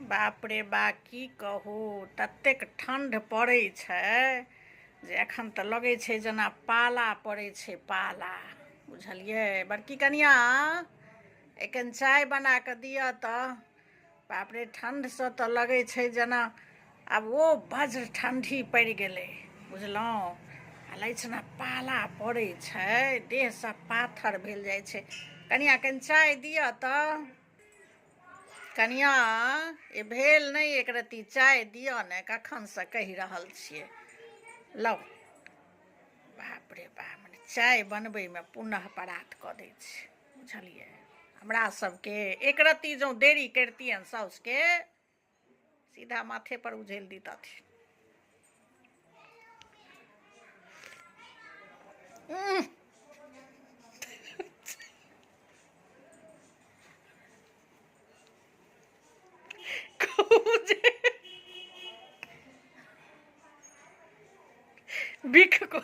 बाप रे बा की कहू ततेक ठण्ड पड़ै छै जे एखन तऽ लगै छै जेना पाला पड़ै छै पाला बुझलियै बड़की कनिया एखन चाय बना कऽ दिअ तऽ बाप रे ठण्डसँ तऽ लगै छै जेना आब ओ वज्र ठण्डी पड़ि गेलै बुझलहुँ आ लगै छै ने पाला पड़ै छै देहसँ पाथर भेल जाइ छै कनिया कनि चाय दिअ तऽ कनिया ए भेल नहीं एक रत्ती चाय दिअ ने कखनसँ कहि रहल छियै लौ बाप रे बाप मने चाय बनबैमे पुनः परात कऽ दै छै बुझलियै हमरा सबके एक रत्ती जँ देरी करितियनि साउसके सीधा माथे पर उझैल दैतथिन बिख को